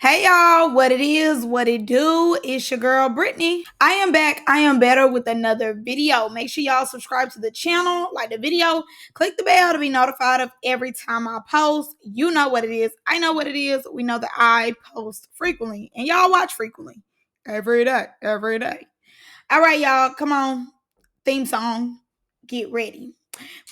Hey y'all, what it is, what it do, it's your girl Brittany. I am back, I am better with another video. Make sure y'all subscribe to the channel, like the video, click the bell to be notified of every time I post. You know what it is, I know what it is. We know that I post frequently and y'all watch frequently. Every day, every day. All right, y'all, come on. Theme song, get ready.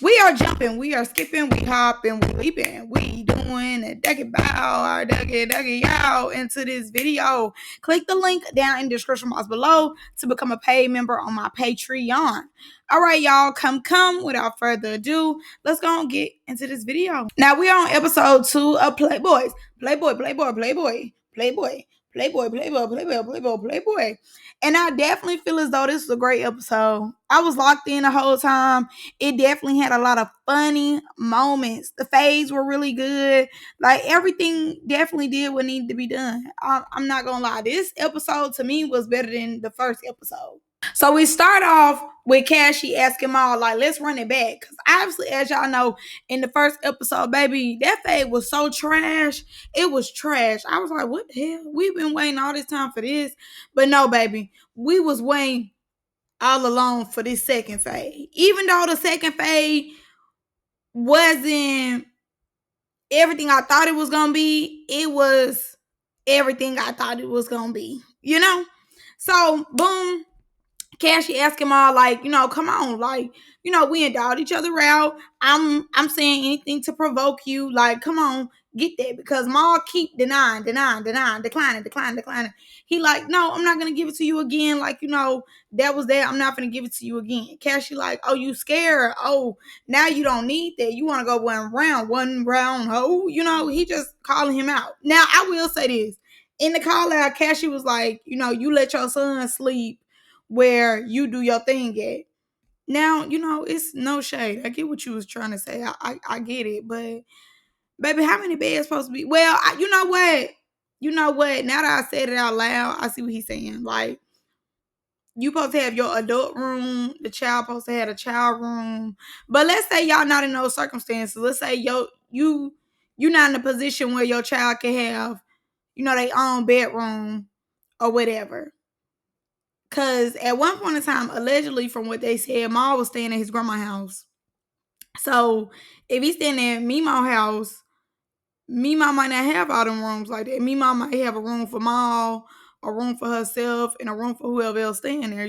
We are jumping, we are skipping, we hopping, we leaping, we doing a ducky bow, or ducky yow into this video. Click the link down in the description box below to become a paid member on my Patreon. All right, y'all, come. Without further ado, let's go and get into this video. Now we are on episode 2 of Playboys. Playboy. And I definitely feel as though this was a great episode. I was locked in the whole time. It definitely had a lot of funny moments. The fades were really good. Like everything definitely did what needed to be done. I'm not gonna lie. This episode to me was better than the first episode. So we start off with Cashy asking Maul, like, let's run it back. Because obviously, as y'all know, in the first episode, baby, that fade was so trash. It was trash. I was like, what the hell? We've been waiting all this time for this. But no, baby, we was waiting all along for this second fade. Even though the second fade wasn't everything I thought it was gonna be, it was everything I thought it was gonna be, you know? So boom, Cashy asked him all like, come on, like, we endowed each other out. I'm saying anything to provoke you. Like, come on, get that. Because Maul keep declining. He like, no, I'm not gonna give it to you again. Like, that was that. I'm not gonna give it to you again. Cashy like, oh, you scared? Oh, now you don't need that. You want to go one round, ho. He just calling him out. Now I will say this. In the call out, Cashy was like, you let your son sleep where you do your thing at. Now, it's no shade. I get what you was trying to say. I get it. But, baby, how many beds supposed to be? Well, you know what? You know what? Now that I said it out loud, I see what he's saying. Like, you supposed to have your adult room. The child supposed to have a child room. But let's say y'all not in those circumstances. Let's say you're not in a position where your child can have, their own bedroom or whatever. Cause at one point in time, allegedly, from what they said, Ma was staying at his grandma's house. So if he's staying at Meemaw house, Meemaw might not have all them rooms like that. Meemaw might have a room for Ma, a room for herself, and a room for whoever else staying there.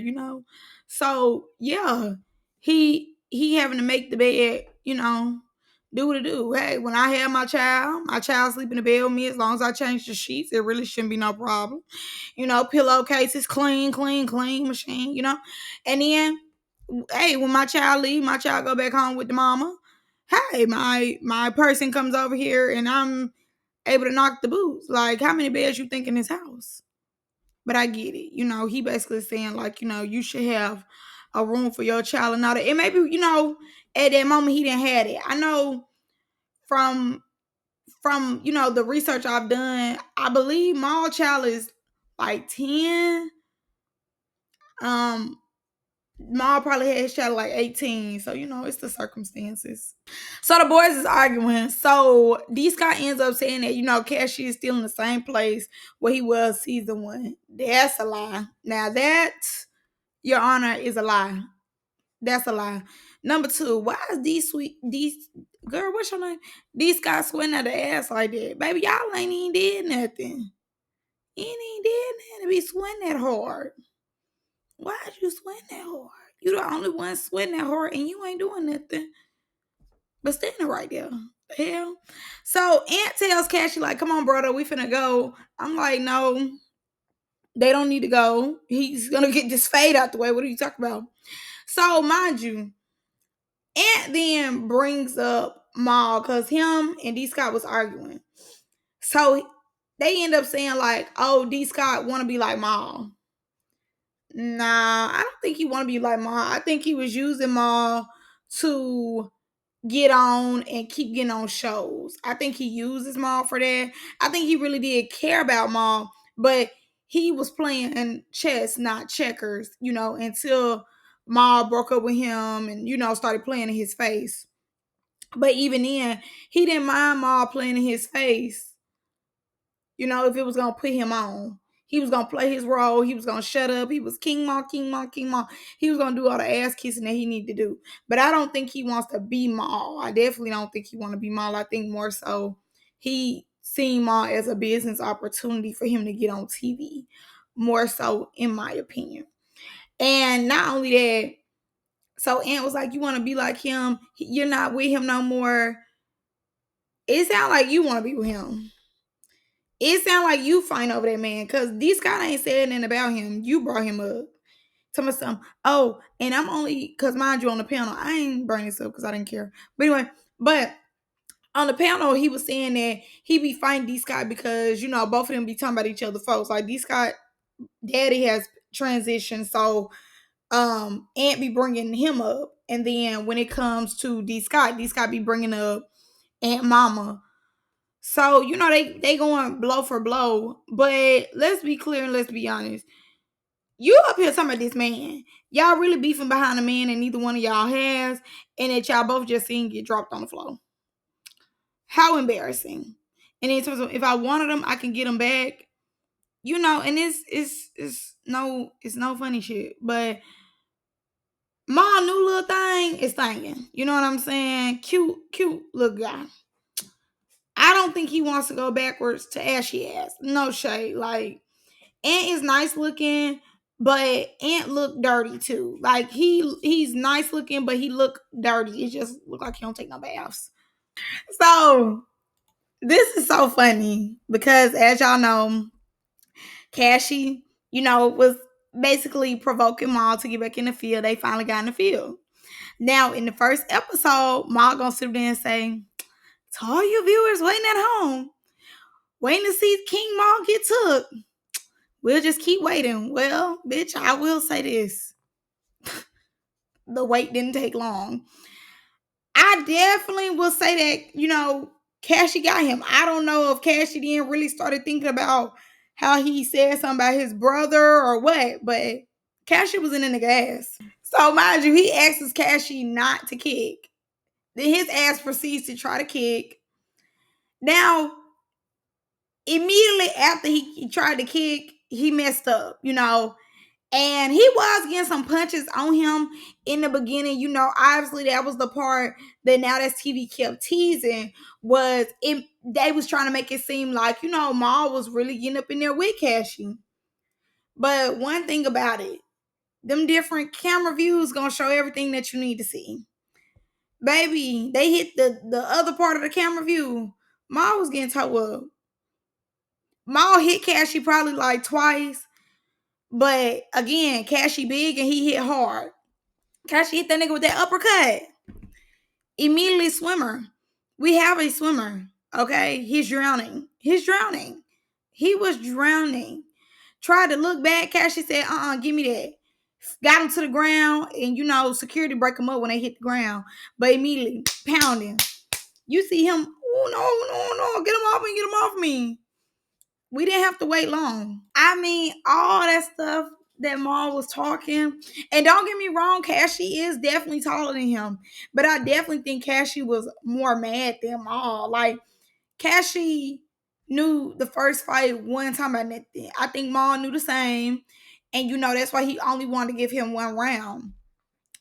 So yeah, he having to make the bed, do what it do. Hey, when I have my child sleep in the bed with me, as long as I change the sheets, it really shouldn't be no problem. Pillowcases, clean machine. And then, hey, when my child leave, my child go back home with the mama. Hey, my person comes over here and I'm able to knock the boots. Like, how many beds you think in his house? But I get it. He basically saying like, you should have a room for your child and all that. And maybe, at that moment he didn't have it. I know from the research I've done, I believe my child is like 10. Ma probably had his child like 18. So, it's the circumstances. So the boys is arguing. So D Scott ends up saying that, Cashy is still in the same place where he was season 1. That's a lie. Now that, Your Honor, is a lie. That's a lie. Number 2, why is girl, what's your name? D Scott sweating at the ass like that. Baby, y'all ain't even did nothing. You ain't did nothing to be sweating that hard. Why'd you sweating that hard? You the only one sweating that hard and you ain't doing nothing but standing right there. The hell? So Aunt tells Cashy, like, come on, brother, we finna go. I'm like, no, they don't need to go. He's gonna get this fade out the way. What are you talking about? So, mind you, Aunt then brings up Maul because him and D Scott was arguing. So they end up saying, like, oh, D Scott wanna be like Maul. Nah, I don't think he want to be like Ma. I think he was using Ma to get on and keep getting on shows. I think he uses Ma for that. I think he really did care about Ma, but he was playing chess, not checkers, until Ma broke up with him and, started playing in his face. But even then, he didn't mind Ma playing in his face if it was gonna put him on. He was gonna play his role. He was gonna shut up. He was King Maul, King Maul, King Maul. He was gonna do all the ass kissing that he needed to do. But I don't think he wants to be Maul. I definitely don't think he want to be Maul. I think more so he seen Maul as a business opportunity for him to get on TV. More so, in my opinion. And not only that, so Ant was like, "You want to be like him? You're not with him no more." It sounds like you want to be with him. It sounds like you fight over that man because these guys ain't saying nothing about him. You brought him up. Tell me something. Oh, and I'm only because mind you on the panel, I ain't bringing this up because I didn't care. But anyway, but on the panel, he was saying that he be fighting these guys because both of them be talking about each other folks. Like these guys, daddy has transitioned, so Ant be bringing him up, and then when it comes to D Scott be bringing up Aunt Mama. So they going blow for blow. But let's be clear and let's be honest. You up here talking about this man. Y'all really beefing behind a man and neither one of y'all has, and that y'all both just seen get dropped on the floor. How embarrassing. And in terms of if I wanted them, I can get them back. And it's no funny shit. But my new little thing is thinking. You know what I'm saying? Cute little guy. I don't think he wants to go backwards to ashy ass. No shade. Like Ant is nice looking, but Ant look dirty too. Like he's nice looking, but he look dirty. It just look like he don't take no baths. So this is so funny because as y'all know, Cashy, was basically provoking Maul to get back in the field. They finally got in the field. Now, in the first episode, Maul gonna sit there and say, to all you viewers waiting at home, waiting to see King Maul get took, we'll just keep waiting. Well, bitch, I will say this. The wait didn't take long. I definitely will say that, Cashy got him. I don't know if Cashy didn't really started thinking about how he said something about his brother or what, but Cashy was in the nigga ass. So mind you, he asks Cashy not to kick. Then his ass proceeds to try to kick. Now, immediately after he tried to kick, he messed up, and he was getting some punches on him in the beginning. Obviously that was the part that Now That's TV kept teasing was it. They was trying to make it seem like, Maul was really getting up in there with Cashy. But one thing about it, them different camera views gonna show everything that you need to see. Baby, they hit the other part of the camera view. Maul was getting toe up. Maul hit Cashy probably like twice. But again, Cashy big and he hit hard. Cashy hit that nigga with that uppercut. Immediately swimmer. We have a swimmer. Okay. He's drowning. He was drowning. Tried to look back. Cashy said, give me that. Got him to the ground. And security break him up when they hit the ground. But immediately pounding. You see him. Oh no. Get him off me. Get him off me. We didn't have to wait long. I mean, all that stuff that Maul was talking. And don't get me wrong, Cashy is definitely taller than him. But I definitely think Cashy was more mad than Maul. Like, Cashy knew the first fight one time about nothing. I think Maul knew the same. And, that's why he only wanted to give him one round.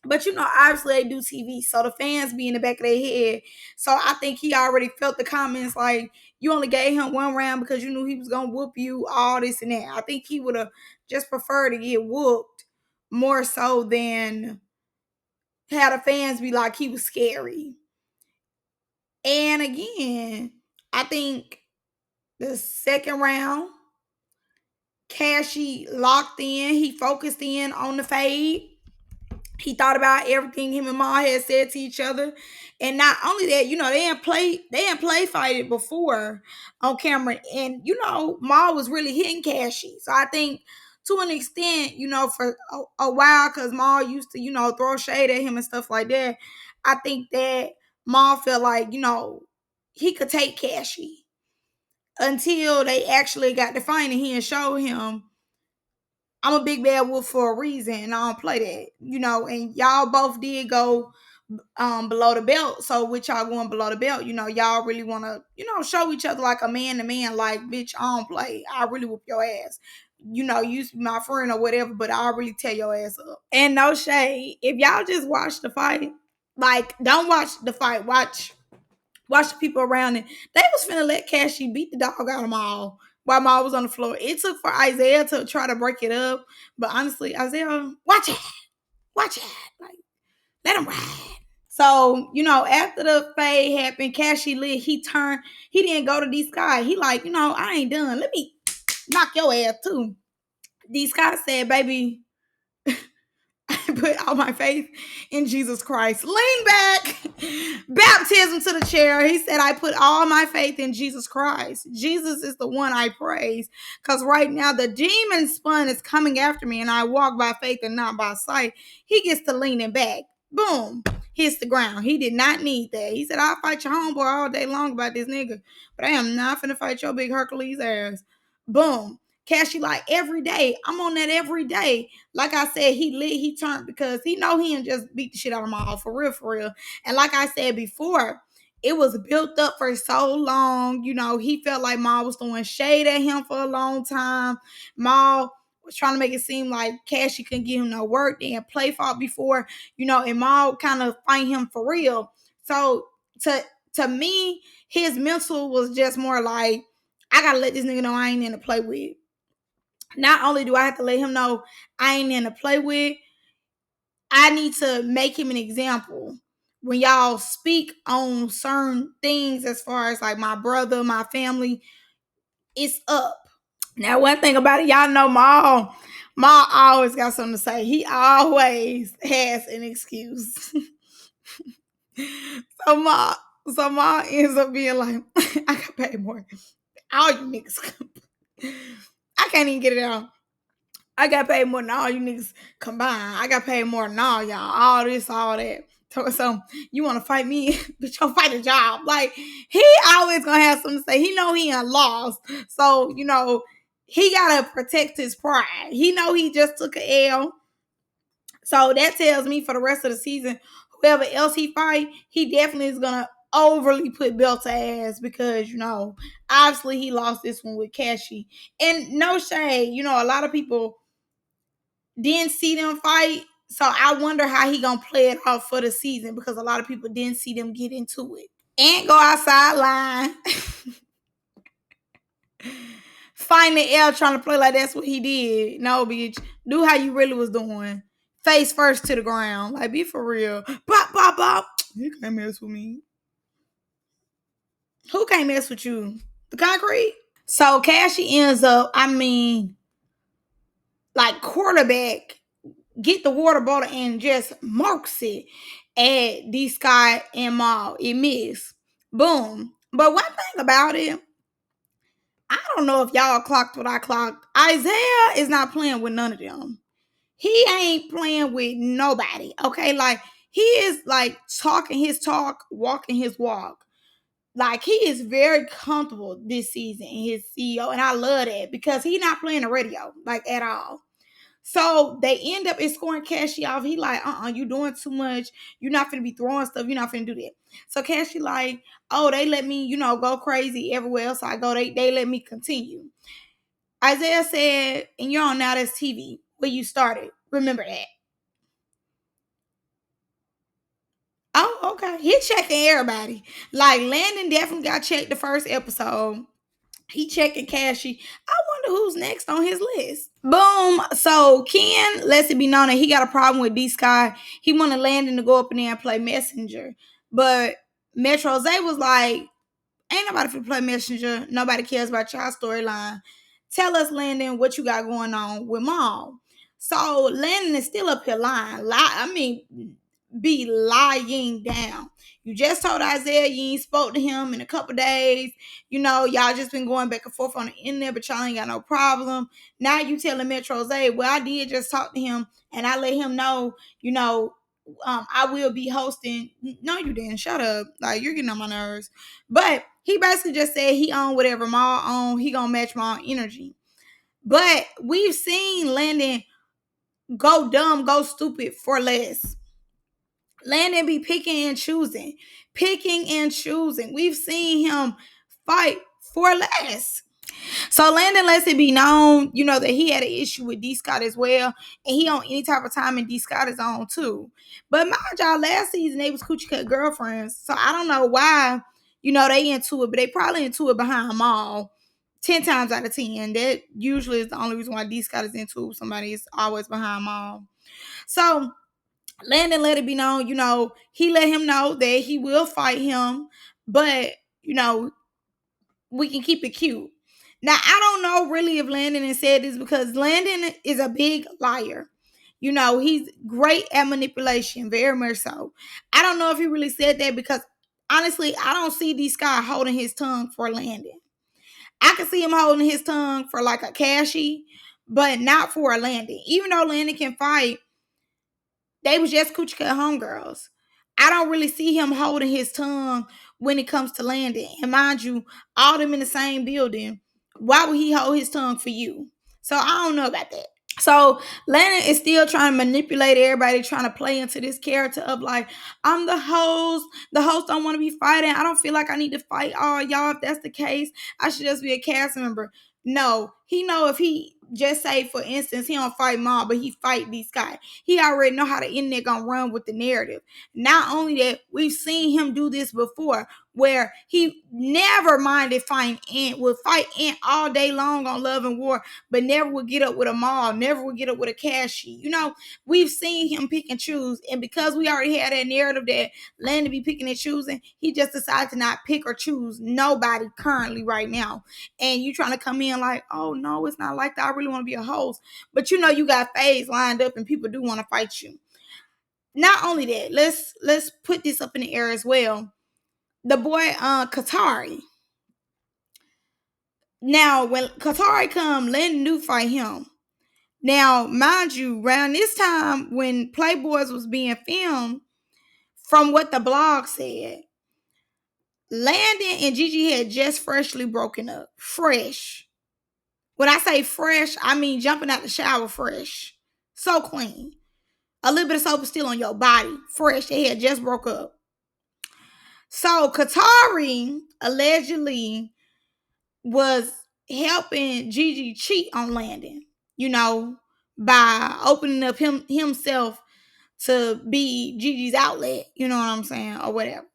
But obviously they do TV, so the fans be in the back of their head. So I think he already felt the comments like you only gave him one round because you knew he was gonna whoop you, all this and that. I think he would have just preferred to get whooped more so than have the fans be like he was scary. And again, I think the second round, Cashy locked in, he focused in on the fade. He thought about everything him and Ma had said to each other. And not only that, they didn't play fight it before on camera. And, Ma was really hitting Cashy. So I think to an extent, for a while, because Ma used to, throw shade at him and stuff like that, I think that Ma felt like, he could take Cashy until they actually got to fight and he and show him I'm a big bad wolf for a reason, and I don't play that, and y'all both did go below the belt. So with y'all going below the belt, y'all really want to, show each other like a man to man, like, bitch, I don't play. I really whoop your ass. You used to be my friend or whatever, but I'll really tear your ass up. And no shade. If y'all just watch the fight, like, don't watch the fight. Watch the people around it. They was finna let Cashy beat the dog out of Maul while Maul was on the floor. It took for Isaiah to try to break it up. But honestly, Isaiah, watch it. Watch it. Like, let him ride. So, after the fade happened, Cashy lit, he turned, he didn't go to D Sky. He like, I ain't done. Let me knock your ass too. D Sky said, baby, I put all my faith in Jesus Christ. Lean back. Baptism to the chair. He said, I put all my faith in Jesus Christ. Jesus is the one I praise. Because right now the demon spun is coming after me and I walk by faith and not by sight. He gets to leaning back. Boom. Hits the ground. He did not need that. He said, I'll fight your homeboy all day long about this nigga. But I am not finna fight your big Hercules ass. Boom. Cashy like every day. I'm on that every day. Like I said, he lit, he turned because he know he didn't just beat the shit out of Maul for real, for real. And like I said before, it was built up for so long. He felt like Maul was throwing shade at him for a long time. Maul was trying to make it seem like Cashy couldn't give him no work. They had play fought before, and Maul kind of fight him for real. So to me, his mental was just more like, I gotta let this nigga know I ain't in to play with. Not only do I have to let him know I ain't in to play with, I need to make him an example. When y'all speak on certain things as far as like my brother, my family, it's up. Now, one thing about it, y'all know Ma always got something to say. He always has an excuse. so Ma so Ma ends up being like, I got paid more. All you niggas. I can't even get it out. I got paid more than all you niggas combined. I got paid more than all y'all. All this, all that. So you want to fight me? But you'll fight a job. Like, he always gonna have something to say. He know he ain't lost. So, he gotta protect his pride. He know he just took a L. So that tells me for the rest of the season, whoever else he fight, he definitely is gonna overly put belt to ass because, obviously he lost this one with Cashy. And no shade, a lot of people didn't see them fight. So I wonder how he gonna play it off for the season because a lot of people didn't see them get into it. And go outside line. Find the L trying to play like that's what he did. No, bitch. Do how you really was doing. Face first to the ground. Like, be for real. Bop, bop, bop. You can't mess with me. Who can't mess with you? The concrete? So Cashy ends up, like quarterback, get the water bottle and just marks it at D Sky and Maul. It missed. Boom. But one thing about it, I don't know if y'all clocked what I clocked. Isaiah is not playing with none of them. He ain't playing with nobody. Okay, like he is like talking his talk, walking his walk. Like he is very comfortable this season in his CEO, and I love that because he's not playing the radio like at all. So they end up scoring Cashy off. He like, you doing too much. You're not finna be throwing stuff. You're not finna do that. So Cashy like, oh, they let me, go crazy everywhere else I go. They let me continue. Isaiah said, and you're on Now That's TV, where you started. Remember that. Oh, okay. He checking everybody. Like Landon definitely got checked the first episode. He checking Cashy. I wonder who's next on his list. Boom. So Ken lets it be known that he got a problem with D Sky. He wanted Landon to go up in there and play messenger. But Metro Zay was like, ain't nobody finna play messenger. Nobody cares about your storyline. Tell us, Landon, what you got going on with Mom. So Landon is still up here lying. Be lying down. You just told Isaiah you ain't spoke to him in a couple days. Y'all just been going back and forth on the internet, but y'all ain't got no problem. Now you telling Metro Zay, well, I did just talk to him and I let him know, I will be hosting. No, you didn't. Shut up. Like, you're getting on my nerves. But he basically just said he on whatever Maul on. He gonna match Maul energy. But we've seen Landon go dumb, go stupid for less. Landon be picking and choosing. Picking and choosing. We've seen him fight for less. So Landon lets it be known, that he had an issue with D Scott as well. And he on any type of time, and D Scott is on too. But mind y'all, last season they was coochie cut girlfriends. So I don't know why, they into it, but they probably into it behind Maul. 10 times out of 10. That usually is the only reason why D Scott is into it. Somebody is always behind Maul. So Landon let it be known, he let him know that he will fight him, but, we can keep it cute. Now, I don't know really if Landon has said this because Landon is a big liar. He's great at manipulation, very much so. I don't know if he really said that because honestly, I don't see this guy holding his tongue for Landon. I can see him holding his tongue for like a Cashy, but not for a Landon. Even though Landon can fight, they was just coochie cut homegirls. I don't really see him holding his tongue when it comes to Landon. And mind you, all them in the same building. Why would he hold his tongue for you? So I don't know about that. So Landon is still trying to manipulate everybody, trying to play into this character of like, I'm the host. The host don't want to be fighting. I don't feel like I need to fight all y'all. If that's the case, I should just be a cast member. No, he know if he just say, for instance, he don't fight Mom, but he fight these guys. He already know how the internet gonna run with the narrative. Not only that, we've seen him do this before, where he never minded fighting Ant, would fight Ant all day long on Love and War, but never would get up with a Maul, never would get up with a Cashy. We've seen him pick and choose, and because we already had that narrative that Landon be picking and choosing, he just decided to not pick or choose nobody currently right now. And you trying to come in like, oh no, it's not like that. I really want to be a host, but you got phase lined up, and people do want to fight you. Not only that, let's put this up in the air as well. The boy Katari. Now, when Katari come, Landon do fight him. Now, mind you, around this time when Playboys was being filmed, from what the blog said, Landon and Gigi had just freshly broken up. Fresh. When I say fresh, I mean jumping out the shower fresh. So clean. A little bit of soap is still on your body. Fresh. They had just broke up. So Katari allegedly was helping Gigi cheat on Landon, by opening up himself to be Gigi's outlet, you know what I'm saying, or whatever.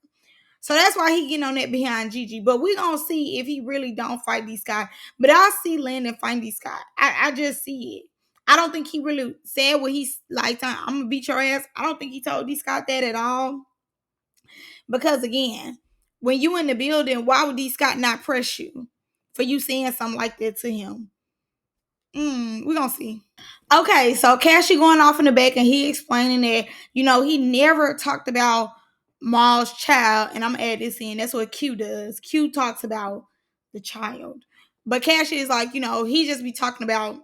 So that's why he getting on that behind Gigi. But we gonna see if he really don't fight these guys. But I see Landon fight these guys. I just see it. I don't think he really said what he's like, I'm gonna beat your ass. I don't think he told these guys that at all. Because again, when you in the building, why would D Scott not press you for you saying something like that to him? We're gonna see. Okay, so Cashy going off in the back and he explaining that, he never talked about Maul's child, and I'm gonna add this in. That's what Q does. Q talks about the child. But Cashy is like, he just be talking about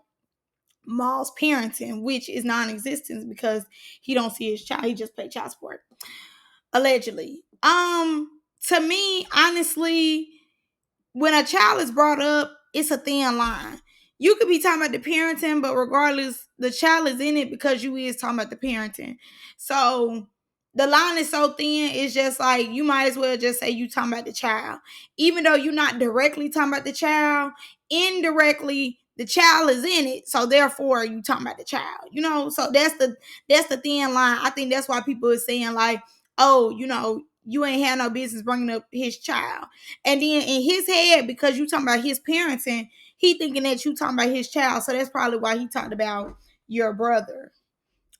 Maul's parenting, which is non-existent because he don't see his child. He just pay child support. Allegedly. To me, honestly, when a child is brought up, it's a thin line. You could be talking about the parenting, but regardless, the child is in it because you is talking about the parenting. So the line is so thin, it's just like you might as well just say you talking about the child. Even though you're not directly talking about the child, indirectly the child is in it. So therefore you talking about the child. So that's the thin line. I think that's why people are saying like, oh, you ain't had no business bringing up his child. And then in his head, because you talking about his parenting, he thinking that you talking about his child. So that's probably why he talked about your brother.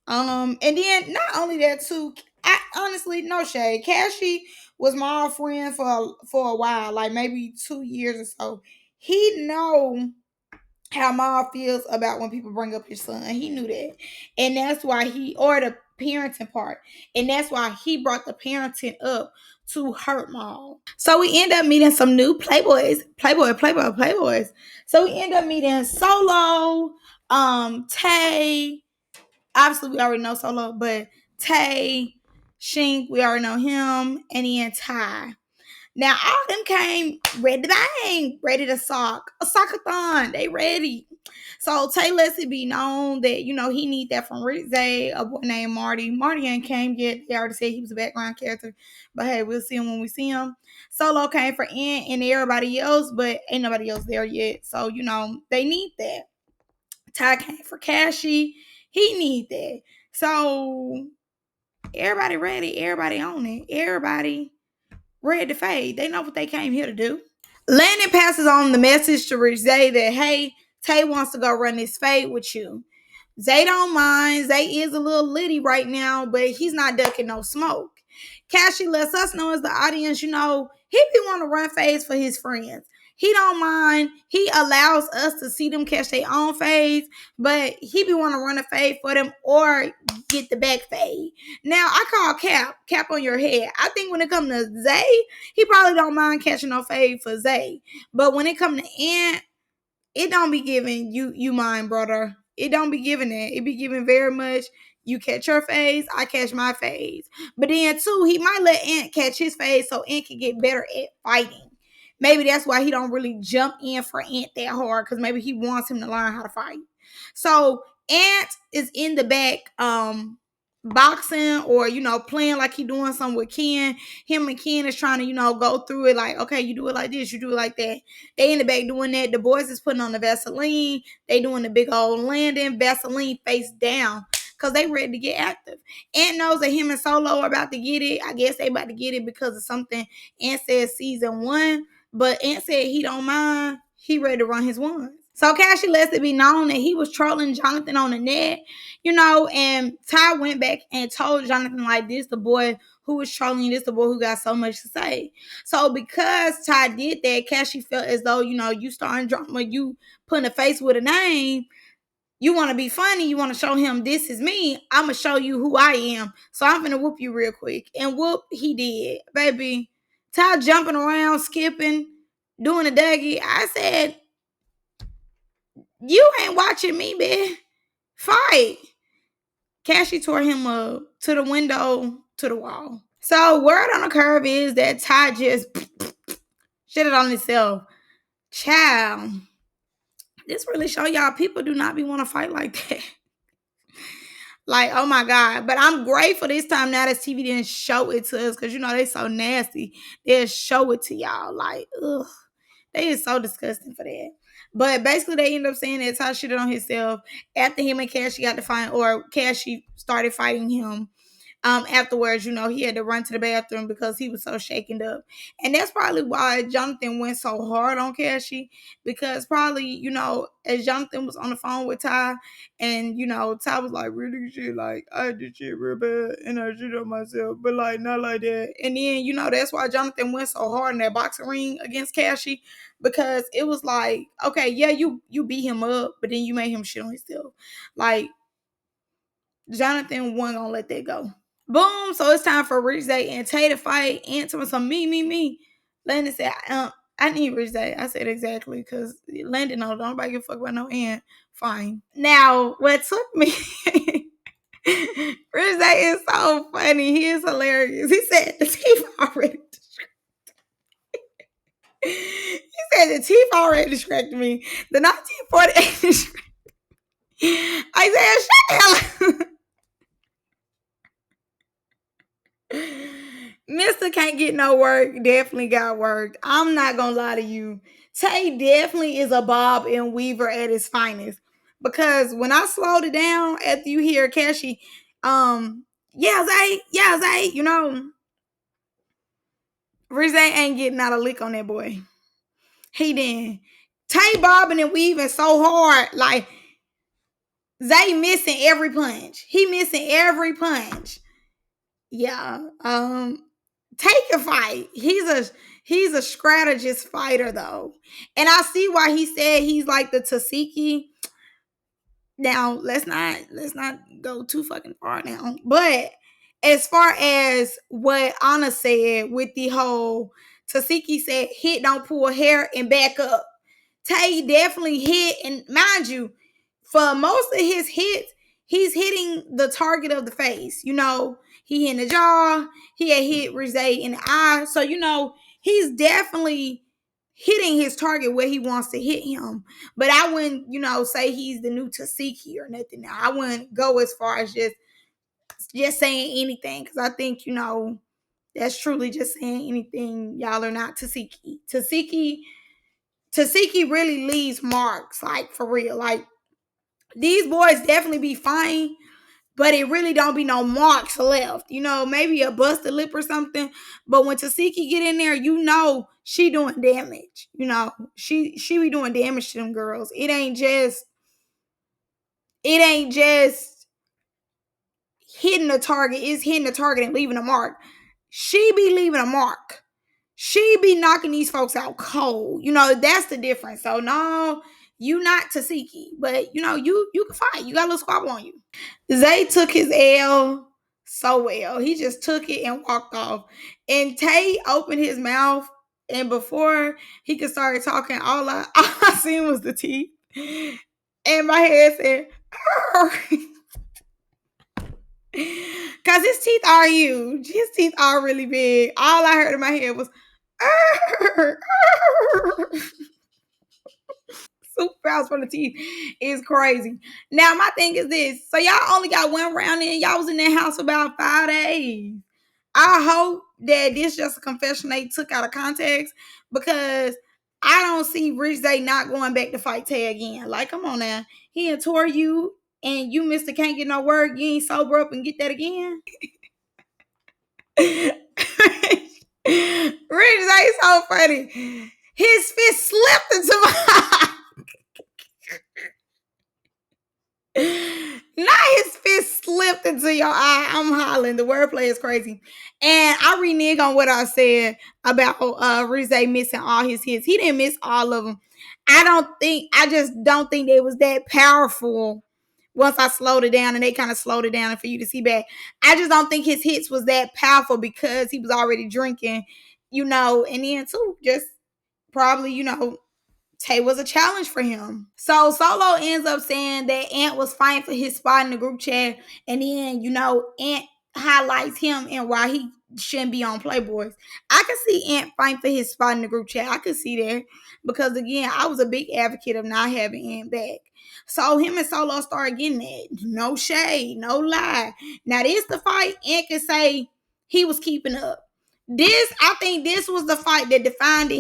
And then not only that too, I honestly, no shade. Cashy was my friend for a while, like maybe 2 years or so. He know how Ma feels about when people bring up his son. He knew that. And that's why or the parenting part. And that's why he brought the parenting up to hurt Ma. So we end up meeting some new Playboys. So we end up meeting Solo, Tay. Obviously, we already know Solo, but Tay, Shink, we already know him, and then Ty. Now all them came ready to bang, ready to sock a sockathon. They ready. So Tay lets it be known that he need that from Rick Zay, a boy named Marty. Marty ain't came yet. They already said he was a background character, but hey, we'll see him when we see him. Solo came for Ant and everybody else, but ain't nobody else there yet. So they need that. Ty came for Cashy. He need that. So everybody ready. Everybody on it. Everybody ready to fade. They know what they came here to do. Landon passes on the message to Rich Zay that, hey, Tay wants to go run this fade with you. Zay don't mind. Zay is a little litty right now, but he's not ducking no smoke. Cashy lets us know as the audience, he be want to run fades for his friends. He don't mind. He allows us to see them catch their own fades, but he be want to run a fade for them or get the back fade. Now, I call cap on your head. I think when it comes to Zay, he probably don't mind catching no fade for Zay. But when it comes to Ant, it don't be giving you mine, brother. It don't be giving that. It be giving very much. You catch your phase, I catch my phase. But then too, he might let Ant catch his phase so Ant can get better at fighting. Maybe that's why he don't really jump in for Ant that hard, because maybe he wants him to learn how to fight. So Ant is in the back, boxing or playing like he doing something with Ken. Him and Ken is trying to go through it like, okay, you do it like this, you do it like that. They in the back doing that. The boys is putting on the Vaseline. They doing the big old landing Vaseline face down because they ready to get active. Ant knows that him and Solo are about to get it. I guess they about to get it because of something Ant said season 1, but Ant said he don't mind. He ready to run his ones. So Cashy lets it be known that he was trolling Jonathan on the net, and Ty went back and told Jonathan like, this the boy who was trolling, this the boy who got so much to say. So because Ty did that, Cashy felt as though, you starting drama, you putting a face with a name, you want to be funny, you want to show him this is me, I'm going to show you who I am. So I'm going to whoop you real quick. And whoop, he did. Baby, Ty jumping around, skipping, doing a Dougie. I said, you ain't watching me, bitch. Fight. Cashy tore him up to the window, to the wall. So word on the curve is that Ty just shit it on himself. Child. This really show y'all people do not be want to fight like that. Like, oh my God. But I'm grateful this time now that TV didn't show it to us, because they so nasty. They'll show it to y'all. Like, ugh. They is so disgusting for that. But basically, they end up saying that Ty shit on himself after him and Cashy got to fight, or Cashy started fighting him. Afterwards, he had to run to the bathroom because he was so shaken up. And that's probably why Jonathan went so hard on Cashy, because probably, as Jonathan was on the phone with Ty, and, Ty was like, really shit, like, I did shit real bad, and I shit on myself, but, like, not like that. And then, that's why Jonathan went so hard in that boxing ring against Cashy, because it was like, okay, yeah, you beat him up, but then you made him shit on himself. Like, Jonathan wasn't gonna let that go. Boom. So it's time for Rich Day and Tay to fight. Answering some me. Landon said, I need Rich Day. I said exactly, because Landon, no, don't nobody give a fuck about no Ant. Fine. Now, what took me, Rich Day is so funny. He is hilarious. He said the teeth already he said the teeth already distracted me. The 1948 distracted me. I said, shut up. Mr. Can't get no work. Definitely got work. I'm not gonna lie to you. Tay definitely is a Bob and Weaver at his finest. Because when I slowed it down after you hear Cashy, yeah, Zay, Rizay ain't getting out a lick on that boy. He didn't. Tay bobbing and weaving so hard, like Zay missing every punch. He missing every punch. Yeah. Take a fight. He's a strategist fighter though. And I see why he said he's like the Tasiki. Now, let's not go too fucking far now. But as far as what Anna said with the whole Tasiki said, hit, don't pull hair and back up. Tay definitely hit, and mind you, for most of his hits, he's hitting the target of the face. He hit in the jaw, he had hit Rizay in the eye. So, he's definitely hitting his target where he wants to hit him. But I wouldn't, say he's the new Tasiki or nothing. Now I wouldn't go as far as just saying anything because I think that's truly just saying anything. Y'all are not Tasiki. Tasiki really leaves marks, like for real. Like these boys definitely be fine, but it really don't be no marks left. Maybe a busted lip or something. But when Tasiki get in there, she doing damage. She be doing damage to them girls. It ain't just hitting the target. It's hitting the target and leaving a mark. She be leaving a mark. She be knocking these folks out cold. That's the difference. So no, you not Tasiki, but you can fight. You got a little squabble on you. Zay took his L so well. He just took it and walked off. And Tay opened his mouth, and before he could start talking, all I seen was the teeth. And my head said, because his teeth are huge. His teeth are really big. All I heard in my head was, super fast for the teeth is crazy. Now, my thing is this. So, y'all only got one round in. Y'all was in that house for about 5 days. I hope that this just a confession they took out of context because I don't see Rich Day not going back to fight Tay again. Like, come on now. He had tore you and you, Mister, can't get no work. You ain't sober up and get that again. Rich Day so funny. His fist slipped into my not his fist slipped into your eye. I'm hollering. The wordplay is crazy. And I renege on what I said about Rize missing all his hits. He didn't miss all of them. I just don't think they was that powerful once I slowed it down and they kind of slowed it down for you to see back. I just don't think his hits was that powerful because he was already drinking, and then too, just probably, Tay was a challenge for him. So Solo ends up saying that Ant was fighting for his spot in the group chat. And then, Ant highlights him and why he shouldn't be on Playboys. I can see Ant fighting for his spot in the group chat. I could see that. Because again, I was a big advocate of not having Ant back. So him and Solo start getting that. No shade, no lie. Now this the fight Ant can say he was keeping up. I think this was the fight that defined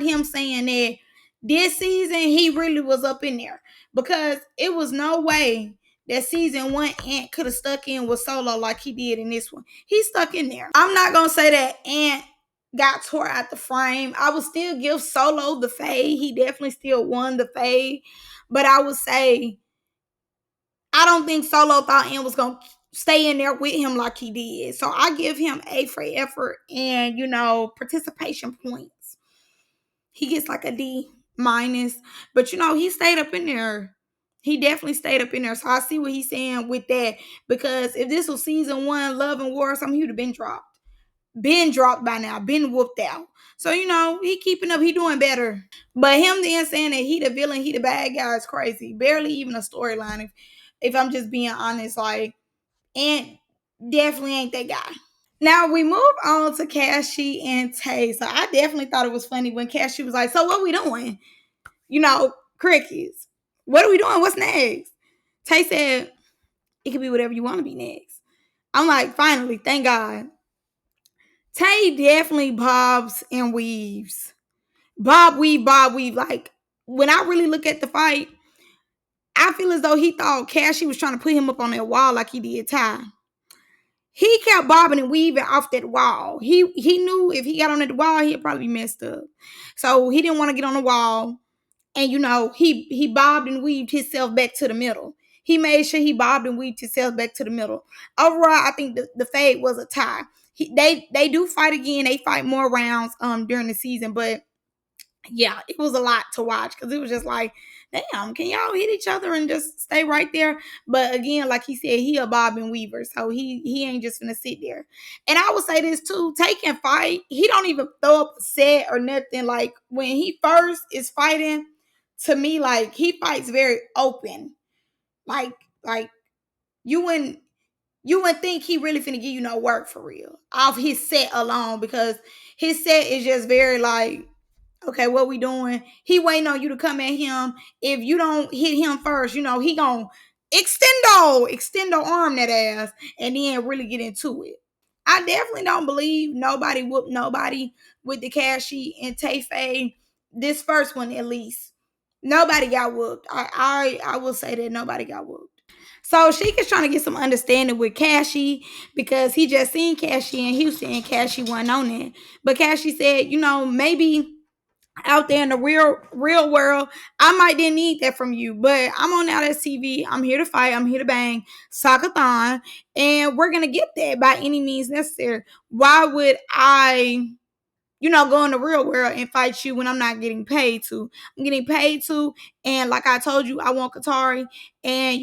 him saying that this season he really was up in there because it was no way that season 1 Ant could have stuck in with Solo like he did in this one. He stuck in there. I'm not gonna say that Ant got tore out the frame. I would still give Solo the fade. He definitely still won the fade, but I would say I don't think Solo thought Ant was gonna stay in there with him like he did. So I give him A for effort and participation points. He gets like a D minus, but he stayed up in there. He definitely stayed up in there. So I see what he's saying with that. Because if this was season 1, Love and War or something, he would have been dropped. Been dropped by now, been whooped out. So, he keeping up, he doing better. But him then saying that he the villain, he the bad guy is crazy. Barely even a storyline. If I'm just being honest, like, and definitely ain't that guy. Now we move on to Cashy and Tay. So I definitely thought it was funny when Cashy was like, "So what we doing?" Crickets. What are we doing? What's next? Tay said, "It could be whatever you want to be next." I'm like, finally, thank God. Tay definitely bobs and weaves. Bob weave, bob weave. Like, when I really look at the fight, I feel as though he thought Cashy was trying to put him up on that wall like he did Ty. He kept bobbing and weaving off that wall. He knew if he got on that wall, he'd probably be messed up. So he didn't want to get on the wall. And he bobbed and weaved himself back to the middle. He made sure he bobbed and weaved himself back to the middle. Overall, I think the fade was a tie. They do fight again. They fight more rounds during the season, but yeah, it was a lot to watch because it was just like, damn, can y'all hit each other and just stay right there? But again, like he said, he a Bob and Weaver, so he ain't just gonna sit there. And I would say this too: Take and fight. He don't even throw up a set or nothing. Like when he first is fighting, to me, like he fights very open. Like you wouldn't think he really finna give you no work for real off his set alone because His set is just very like, okay, what we doing? He waiting on you to come at him. If you don't hit him first, he gonna extendo arm that ass, and then really get into it. I definitely don't believe nobody whooped nobody with the Cashy and Tay. This first one, at least, nobody got whooped. I will say that nobody got whooped. So Sheik is trying to get some understanding with Cashy because he just seen Cashy in Houston and Cashy wasn't on it. But Cashy said, maybe out there in the real world, I might didn't need that from you, but I'm on now that TV. I'm here to fight. I'm here to bang, soccer-thon, and we're gonna get that by any means necessary. Why would I? Go in the real world and fight you when I'm not getting paid to. I'm getting paid to, and like I told you, I want Qatari. And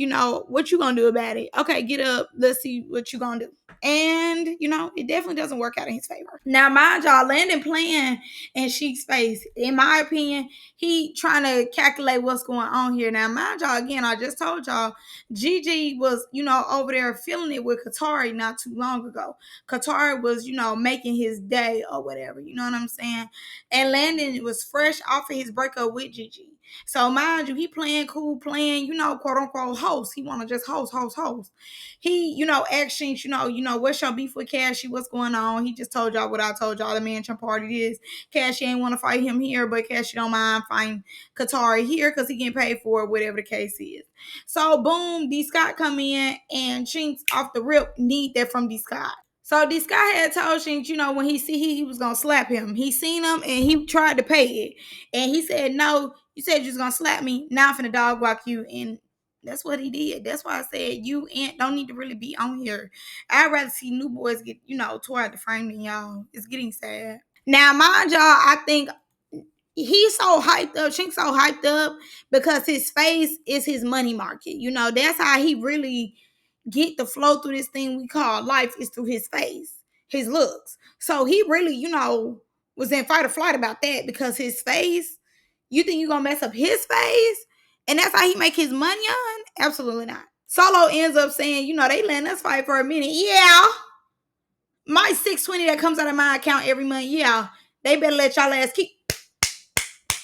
what you gonna do about it? Okay, get up. Let's see what you gonna do. And it definitely doesn't work out in his favor. Now, mind y'all, Landon playing in Sheik's face. In my opinion, he trying to calculate what's going on here. Now, mind y'all, again, I just told y'all, Gigi was, over there feeling it with Qatari not too long ago. Qatar was, making his day or whatever. You know what I'm saying? And Landon was fresh off of his breakup with Gigi. So mind you, he playing cool, playing, quote unquote host. He want to just host. He, actions, what's your beef with Cashy? What's going on? He just told y'all what I told y'all. The mansion party is. Cashy ain't want to fight him here, but Cashy don't mind fighting Qatari here because he getting paid for it, whatever the case is. So boom, D Scott come in and Chinks off the rip need that from D Scott. So this guy had told Shinx, when he was gonna slap him. He seen him and he tried to pay it. And he said, no, you said you was gonna slap me. Now I'm finna dog walk you. And that's what he did. That's why I said you don't need to really be on here. I'd rather see new boys get, tore out the frame than y'all. It's getting sad. Now, mind y'all, I think he's so hyped up, Shinx so hyped up because his face is his money market. That's how he really get the flow through this thing we call life is through his face, his looks. So he really, was in fight or flight about that because his face, you think you gonna mess up his face? And that's how he make his money on? Absolutely not. Solo ends up saying, they letting us fight for a minute. Yeah. My 620 that comes out of my account every month, yeah. They better let y'all ass keep.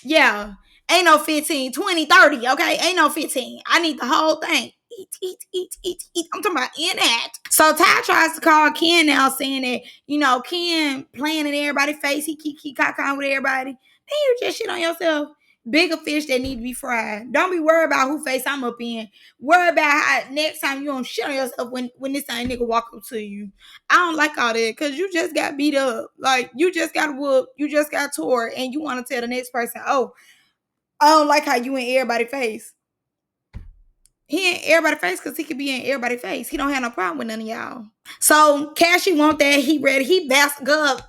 Yeah. Ain't no 15, 20, 30, okay? Ain't no 15. I need the whole thing. Eat. I'm talking about in that. So Ty tries to call Ken now saying that, Ken playing in everybody's face. He keep cock-on with everybody. Then you just shit on yourself. Bigger fish that need to be fried. Don't be worried about who face I'm up in. Worry about how next time you don't shit on yourself when this same nigga walk up to you. I don't like all that because you just got beat up. Like, you just got whooped. You just got tore. And you want to tell the next person, oh, I don't like how you in everybody's face. He ain't everybody's face because he could be in everybody's face. He don't have no problem with none of y'all. So Cashy want that. He ready. He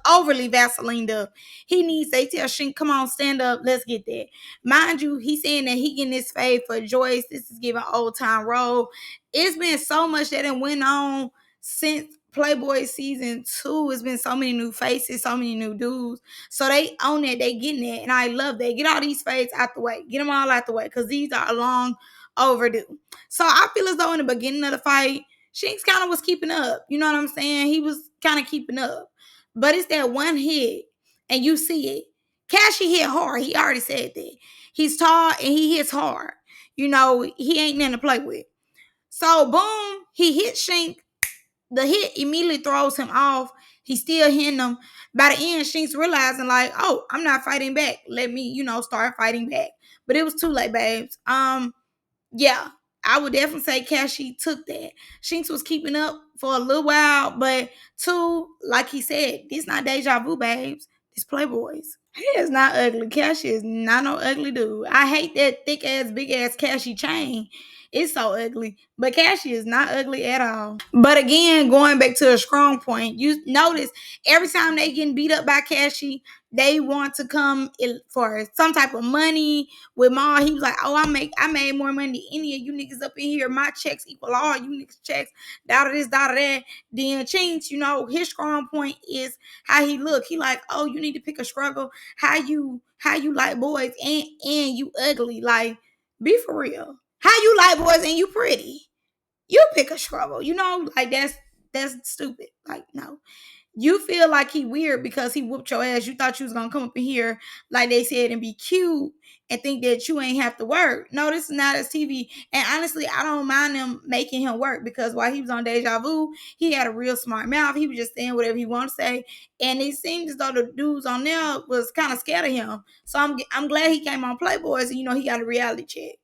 overly Vaselined up. He needs, they tell Shink, come on, stand up. Let's get that. Mind you, he's saying that he getting this fade for Joyce. This is giving old time role. It's been so much that it went on since Playboy season 2. It's been so many new faces, so many new dudes. So they own it. They getting it. And I love that. Get all these fades out the way. Get them all out the way because these are long overdue. So I feel as though in the beginning of the fight, Shinx kind of was keeping up. You know what I'm saying? He was kind of keeping up. But it's that one hit, and you see it. Cashy hit hard. He already said that. He's tall, and he hits hard. He ain't nothing to play with. So, boom, he hit Shinx. The hit immediately throws him off. He's still hitting him. By the end, Shinx realizing, like, oh, I'm not fighting back. Let me, start fighting back. But it was too late, babes. Yeah, I would definitely say Cashy took that. Shinx was keeping up for a little while, but two, like he said, this not deja vu, babes. This Playboys. He is not ugly. Cashy is not no ugly dude. I hate that thick ass, big ass Cashy chain. It's so ugly. But Cashy is not ugly at all. But again, going back to a strong point, you notice every time they getting beat up by Cashy, they want to come for some type of money. With Ma, he was like, oh, I made more money than any of you niggas up in here. My checks equal all you niggas checks. Dot this, dot that. Then Chinks, his strong point is how he look. He like, oh, you need to pick a struggle. How you like boys and you ugly. Like, be for real. How you like boys and you pretty? You pick a struggle. Like that's stupid. Like, no. You feel like he weird because he whooped your ass. You thought you was gonna come up in here, like they said, and be cute and think that you ain't have to work. No, this is not his TV. And honestly, I don't mind them making him work because while he was on Deja Vu, he had a real smart mouth. He was just saying whatever he wanted to say. And it seemed as though the dudes on there was kind of scared of him. So I'm glad he came on Playboys and he got a reality check.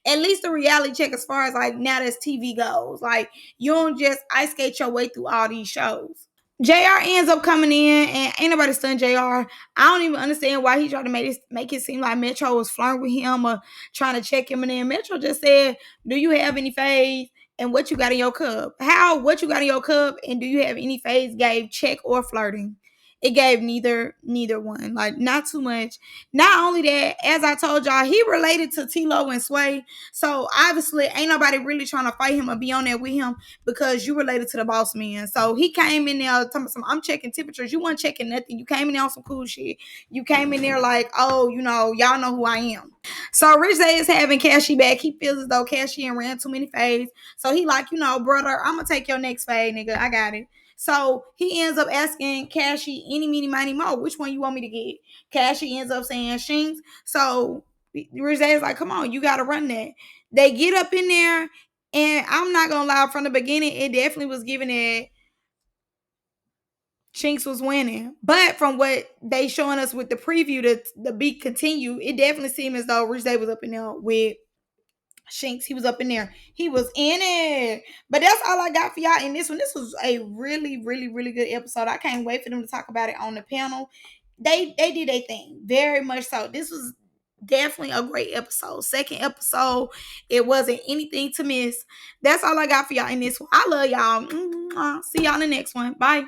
At least a reality check as far as like now this TV goes. Like you don't just ice skate your way through all these shows. JR ends up coming in and ain't nobody stunned JR. I don't even understand why he tried to make it seem like Metro was flirting with him or trying to check him. And then Metro just said, do you have any phase and what you got in your cup? How, what you got in your cup and do you have any phase gave check or flirting? It gave neither one. Like not too much. Not only that, as I told y'all, he related to T-Lo and Sway. So obviously ain't nobody really trying to fight him or be on there with him because you related to the boss man. So he came in there talking about some, I'm checking temperatures. You weren't checking nothing. You came in there on some cool shit. You came in there like, oh, y'all know who I am. So Rich Day is having Cashy back. He feels as though Cashy and ran too many fades. So he like, brother, I'm gonna take your next fade, nigga. I got it. So he ends up asking Cashy any, meeny, miny, mo, which one you want me to get? Cashy ends up saying Shinks. So Rich Day is like, come on, you gotta run that. They get up in there, and I'm not gonna lie, from the beginning, it definitely was giving it Shinks was winning. But from what they showing us with the preview, the beat continue, it definitely seemed as though Rich Day was up in there with Shinks. He was up in there. He was in it. But that's all I got for y'all in this one. This was a really, really, really good episode. I can't wait for them to talk about it on the panel. They did a thing. Very much so. This was definitely a great episode. Second episode. It wasn't anything to miss. That's all I got for y'all in this one. I love y'all. See y'all in the next one. Bye.